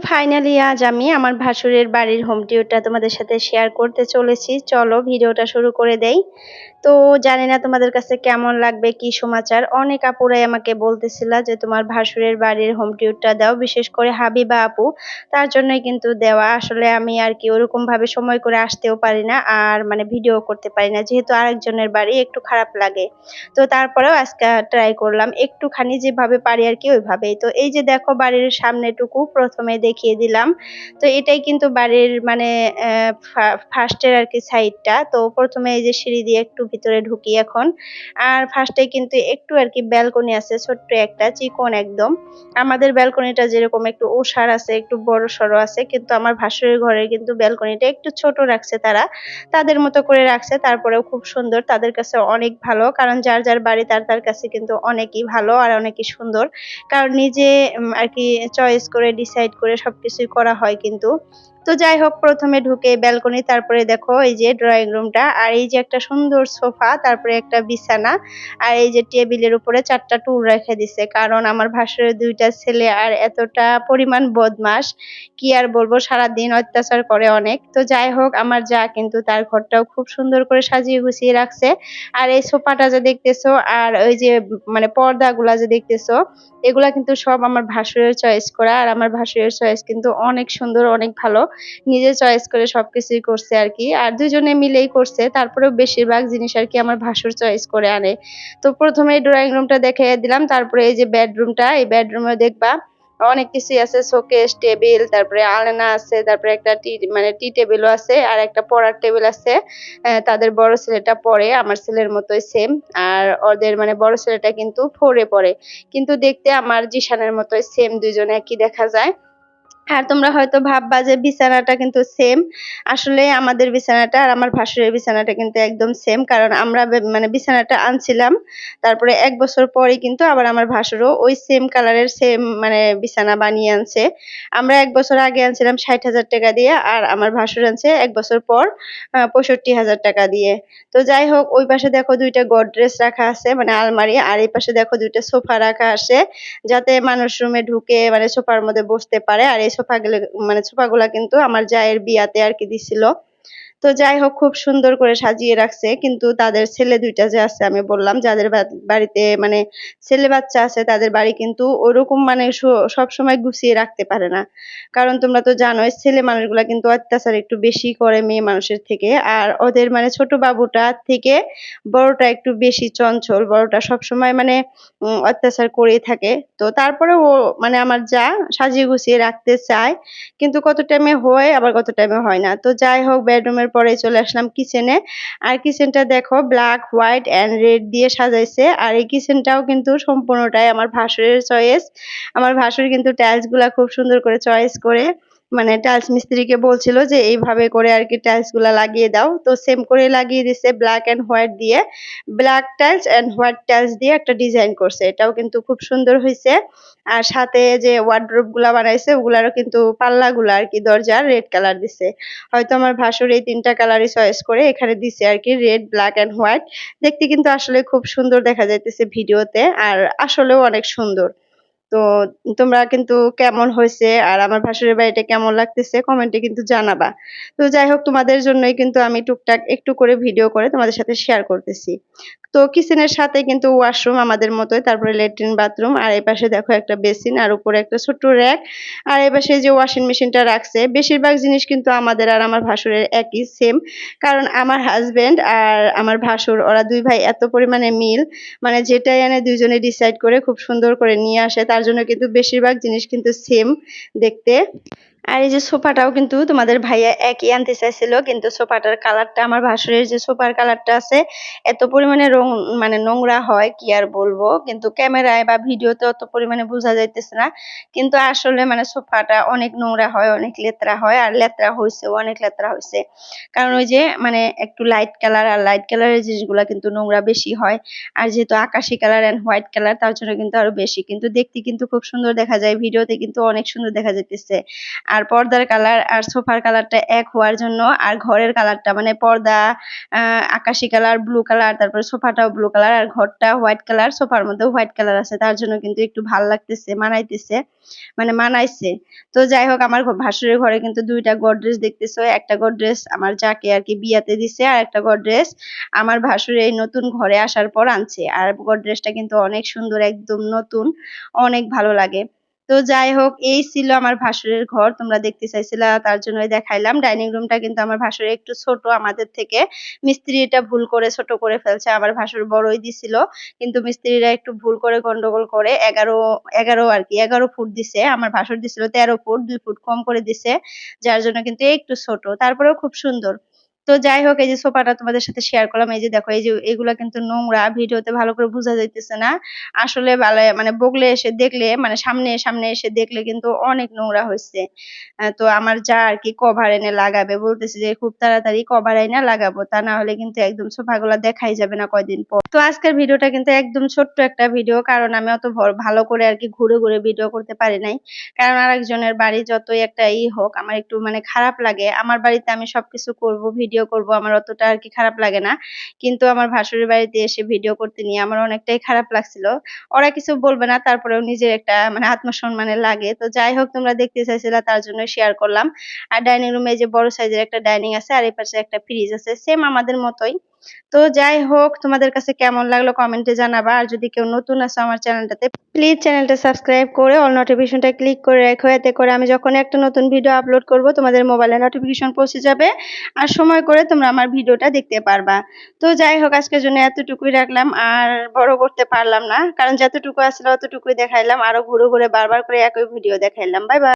Finally আজ আমি আমার ভাসুরের বাড়ির হোম ট্যুরটা তোমাদের সাথে শেয়ার করতে চলেছি। চলো ভিডিওটা শুরু করে দেই। তো জানি না তোমাদের কাছে কেমন লাগবে, কি সমাচার। অনেক আপুরাই আমাকে বলতেছিলা যে তোমার ভাসুরের বাড়ির হোম ট্যুরটা দাও, বিশেষ করে হাবিবা আপু। তার জন্যই কিন্তু দেওয়া। আসলে আমি আর কি ওরকম ভাবে সময় করে আসতেও পারি না, আর মানে ভিডিও করতে পারি না, যেহেতু আরেকজনের বাড়ি একটু খারাপ লাগে। তো তারপরেও আজকে ট্রাই করলাম একটুখানি যেভাবে পারি আর কি ওইভাবেই। তো এই যে দেখো বাড়ির সামনেটুকু প্রথমে দেখিয়ে দিলাম। তো এটাই কিন্তু বাড়ির মানে ফার্স্টের আর কি সাইডটা। তো প্রথমে এই যে সিঁড়ি দিয়ে একটু ভিতরে ঢুকি এখন। আর ফার্স্টে কিন্তু একটু আর কি ব্যালকনি আছে, ছোট্ট একটা চিকন একদম। আমাদের ব্যালকনিটা যেরকম একটু ওষার আছে, একটু বড় সড়ো আছে, কিন্তু আমার ভাসুরের ঘরের কিন্তু ব্যালকনিটা একটু ছোট রাখছে তারা, তাদের মতো করে রাখছে। তারপরেও খুব সুন্দর, তাদের কাছে অনেক ভালো, কারণ যার যার বাড়ি তার তার কাছে কিন্তু অনেকই ভালো আর অনেকই সুন্দর। কারণ নিজে আর কি চয়েস করে ডিসাইড করে সবকিছুই করা হয় কিন্তু। তো যাই হোক, প্রথমে ঢুকে ব্যালকনি, তারপরে দেখো এই যে ড্রয়িং রুমটা, আর এই যে একটা সুন্দর সোফা, তারপরে একটা বিছানা, আর এই যে টেবিলের উপরে 4টা টুল রেখে দিছে, কারণ আমার ভাসুরের 2টা ছেলে আর এতটা পরিমাণ বদমাস, কি আর বলবো, সারাদিন অত্যাচার করে অনেক। তো যাই হোক, আমার যা কিন্তু তার ঘরটাও খুব সুন্দর করে সাজিয়ে গুছিয়ে রাখছে। আর এই সোফাটা যে দেখতেছো, আর ওই যে মানে পর্দাগুলা যে দেখতেছো, এগুলা কিন্তু সব আমার ভাসুরের চয়েস করা। আর আমার ভাসুরের চয়েস কিন্তু অনেক সুন্দর, অনেক ভালো। নিজে চয়েস করে সবকিছুই করছে আর কি, আর দুজনে মিলেই করছে। তারপরেও বেশিরভাগ জিনিস আর কি আমার ভাসুর চয়েস করে আনে। তো প্রথমে ড্রয়িং রুমটা দেখে দিলাম, তারপরে এই যে বেডরুমটা, এই বেডরুমে দেখবা অনেক কিছুই আছে, শোকেস, টেবিল, তারপরে আলনা আছে, তারপরে একটা টি টেবিলও আছে, আর একটা পড়ার টেবিল আছে। তাদের বড় ছেলেটা পড়ে আমার ছেলের মতোই সেম। আর ওদের মানে বড় ছেলেটা কিন্তু 4-এ পড়ে, কিন্তু দেখতে আমার জিশানের মতোই সেম, দুইজনে একই দেখা যায়। আর তোমরা হয়তো ভাববা যে বিছানাটা কিন্তু সেম। আসলে আমাদের বিছানাটা আর আমার ভাসুরের বিছানাটা কিন্তু একদম সেম, কারণ আমরা মানে বিছানাটা আনছিলাম, তারপরে 1 বছর পরে কিন্তু আবার আমার ভাসুরও ওই সেম কালারের সেম মানে বিছানা বানিয়ে আনছে। আমরা 1 বছর আগে আনছিলাম 60,000 টাকা দিয়ে, আর আমার ভাসুর আনছে 1 বছর পর 65,000 টাকা দিয়ে। তো যাই হোক, ওই পাশে দেখো 2টা গডরেজ রাখা আছে মানে আলমারি, আর এই পাশে দেখো 2টা সোফা রাখা আছে, যাতে মানুষ রুমে ঢুকে মানে সোফার মধ্যে বসতে পারে। আর এই সোফাগুলা কিন্তু আমার জায়ের বিয়াতে আর কি দিছিল। তো যাই হোক, খুব সুন্দর করে সাজিয়ে রাখছে, কিন্তু তাদের ছেলে 2টা যে আছে, আমি বললাম যাদের বাড়িতে মানে ছেলে বাচ্চা আছে, তাদের বাড়ি কিন্তু ওরকম মানে সব সময় গুছিয়ে রাখতে পারে না। কারণ তোমরা তো জানোই ছেলে মানুষগুলা কিন্তু অত্যাচার একটু বেশি করে মেয়ে মানুষের থেকে। আর ওদের মানে ছোট বাবুটা থেকে বড়টা একটু বেশি চঞ্চল, বড়টা সবসময় মানে অত্যাচার করেই থাকে। তো তারপরে ও মানে আমার যা সাজিয়ে গুছিয়ে রাখতে চায়, কিন্তু কত টাইমে হয় আবার কত টাইমে হয় না। তো যাই হোক, বেডরুমের পরে চলে আসলাম কিচেনে। আর কিচেনটা দেখো ব্ল্যাক, হোয়াইট এন্ড রেড দিয়ে সাজাইছে। আর এই কিচেনটাও কিন্তু সম্পূর্ণটাই আমার ভাসুরের চয়েস। আমার ভাসুর কিন্তু টাইলস গুলা খুব সুন্দর করে চয়েস করে মানে টাইলস মিস্ত্রিকে বলছিল যে এইভাবে করে আর কি টাইলস গুলা লাগিয়ে দাও, তো সেম করে লাগিয়ে দিছে, ব্ল্যাক এন্ড হোয়াইট দিয়ে। Black tiles and white tiles দিয়ে একটা ডিজাইন করছে, এটাও কিন্তু খুব সুন্দর হয়েছে। আর সাথে যে ওয়ার্ডরোব গুলা বানাইছে, ওগুলারও কিন্তু পাল্লা গুলা আর কি দরজার রেড কালার দিছে। হয়তো আমার ভাসুর এই 3টা কালারই চয়েস করে এখানে দিছে আর কি, রেড, ব্ল্যাক এন্ড হোয়াইট। দেখতে কিন্তু আসলে খুব সুন্দর দেখা যাইতেছে ভিডিওতে, আর আসলেও অনেক সুন্দর। তো তোমরা কিন্তু কেমন হয়েছে আর আমার ভাসুরের বাড়িটা কেমন লাগতেছে কমেন্টে কিন্তু জানাবা। তো যাই হোক, তোমাদের জন্যই কিন্তু আমি টুকটাক একটু করে ভিডিও করে তোমাদের সাথে শেয়ার করতেছি। তো কিচেনের সাথে কিন্তু ওয়াশরুম আমাদের মতোই, তারপরে লেট্রিন, বাথরুম, আর এই পাশে দেখো একটা বেসিন, আর উপরে একটা ছোট্ট র‍্যাক। আর এই পাশে যে ওয়াশিং মেশিনটা রাখছে, বেশিরভাগ জিনিস কিন্তু আমাদের আর আমার ভাসুরের একই সেম। কারণ আমার হাজবেন্ড আর আমার ভাসুর, ওরা 2 ভাই এত পরিমাণে মিল, মানে যেটাই এনে দুইজনে ডিসাইড করে খুব সুন্দর করে নিয়ে আসে, তার জন্য কিন্তু বেশিরভাগ জিনিস কিন্তু সেম দেখতে। আর এই যে সোফাটাও কিন্তু তোমাদের ভাইয়া একই আনতে চাইছিল, কিন্তু সোফাটার কালারটা আমার ভাসুরের যে সোফার কালারটা আছে, এত পরিমাণে রং মানে নোংরা হয় কি আর বলবো, কিন্তু ক্যামেরায় বা ভিডিওতে অত পরিমাণে বোঝা যাইতেছে না। কিন্তু আসলে মানে সোফাটা অনেক নোংরা হয়, অনেক লেত্রা হয়, আর লেত্রা হয়েছে, অনেক লেত্রা হয়েছে। কারণ ওই যে মানে একটু লাইট কালার, আর লাইট কালারের জিনিসগুলা কিন্তু নোংরা বেশি হয়। আর যেহেতু আকাশি কালার এন্ড হোয়াইট কালার, তার জন্য কিন্তু আরো বেশি, কিন্তু দেখতে কিন্তু খুব সুন্দর দেখা যায়, ভিডিওতে কিন্তু অনেক সুন্দর দেখা যাইতেছে। আর পর্দার কালার আর সোফার কালারটা এক হওয়ার জন্য, আর ঘরের কালারটা মানে পর্দা আকাশি কালার, ব্লু কালার, তারপরে সোফাটাও ব্লু কালার, আর ঘরটা হোয়াইট কালার, সোফার মধ্যেও হোয়াইট কালার আছে, তার জন্য কিন্তু একটু ভাল লাগতেছে, মানাইছে। তো যাই হোক, আমার ভাসুরের ঘরে কিন্তু দুইটা গডরেজ দেখতেছো, একটা গডরেজ আমার যাকে আর কি বিয়াতে দিছে, আর একটা গডরেজ আমার ভাসুর এই নতুন ঘরে আসার পর আনছে। আর গডরেজটা কিন্তু অনেক সুন্দর, একদম নতুন, অনেক ভালো লাগে। তো যাই হোক, এই ছিল আমার ভাসুরের ঘর, তোমরা দেখতে চাইছিলা তার জন্যই দেখাইলাম। ডাইনিং রুমটা কিন্তু আমার ভাসুরের একটু ছোট আমাদের থেকে, মিস্ত্রি এটা ভুল করে ছোট করে ফেলছে। আমার ভাসুর বড়ই দিছিল, কিন্তু মিস্ত্রিরা একটু ভুল করে গন্ডগোল করে 11 ফুট দিছে, আমার ভাসুর দিছিল 13 ফুট, 2 ফুট কম করে দিছে, যার জন্য কিন্তু একটু ছোট, তারপরেও খুব সুন্দর। তো যাই হোক, এই যে সোফাটা তোমাদের সাথে শেয়ার করলাম, এই যে দেখো, এই যে এগুলা কিন্তু নোংরা, ভিডিওতে ভালো করে বোঝা যাইতেছে না, আসলে ভালো মানে বগলে এসে দেখলে, মানে সামনে এসে দেখলে কিন্তু অনেক নোংরা হয়েছে। তো আমার যা আর কি কভার এনে লাগাবে বলতেছে যে খুব তাড়াতাড়ি কভার এনে লাগাবো, তা না হলে কিন্তু একদম সোফাগুলা দেখাই যাবে না কয়দিন পর। তো আজকের ভিডিওটা কিন্তু একদম ছোট্ট একটা ভিডিও, কারণ আমি অত ভালো করে আর কি ঘুরে ঘুরে ভিডিও করতে পারি নাই, কারণ আরেকজনের বাড়ি যতই একটা হোক, আমার একটু মানে খারাপ লাগে। আমার বাড়িতে আমি সবকিছু করব, ভিডিও করব, আমার অতটা আর কি খারাপ লাগে না, কিন্তু আমার ভাসুরের বাড়িতে এসে ভিডিও করতে নিয়ে আমার অনেকটাই খারাপ লাগছিল। ওরা কিছু বলবে না, তারপরেও নিজের একটা মানে আত্মসম্মানে লাগে। তো যাই হোক, তোমরা দেখতে চাইছিলা তার জন্য শেয়ার করলাম। আর ডাইনিং রুমে যে বড় সাইজের একটা ডাইনিং আছে, আর এই পাশে একটা ফ্রিজ আছে, সেম আমাদের মতোই। তো যাই হোক, তোমাদের কাছে কেমন লাগলো কমেন্টে জানাবা। আর যদি কেউ নতুন আছো আমার চ্যানেলটাতে, প্লিজ চ্যানেলটা সাবস্ক্রাইব করে অল নোটিফিকেশনটা ক্লিক করে রাখো, এতে করে আমি যখন একটা নতুন ভিডিও আপলোড করব তোমাদের মোবাইলে নোটিফিকেশন পৌঁছে যাবে, আর সময় করে তোমরা আমার ভিডিওটা দেখতে পারবা। তো যাই হোক, আজকের জন্য এতটুকুই রাখলাম, আর বড় করতে পারলাম না, কারণ যতটুকু আসলে অতটুকুই দেখাইলাম, আরো ঘুরে ঘুরে বারবার করে একই ভিডিও দেখাইলাম। Bye bye.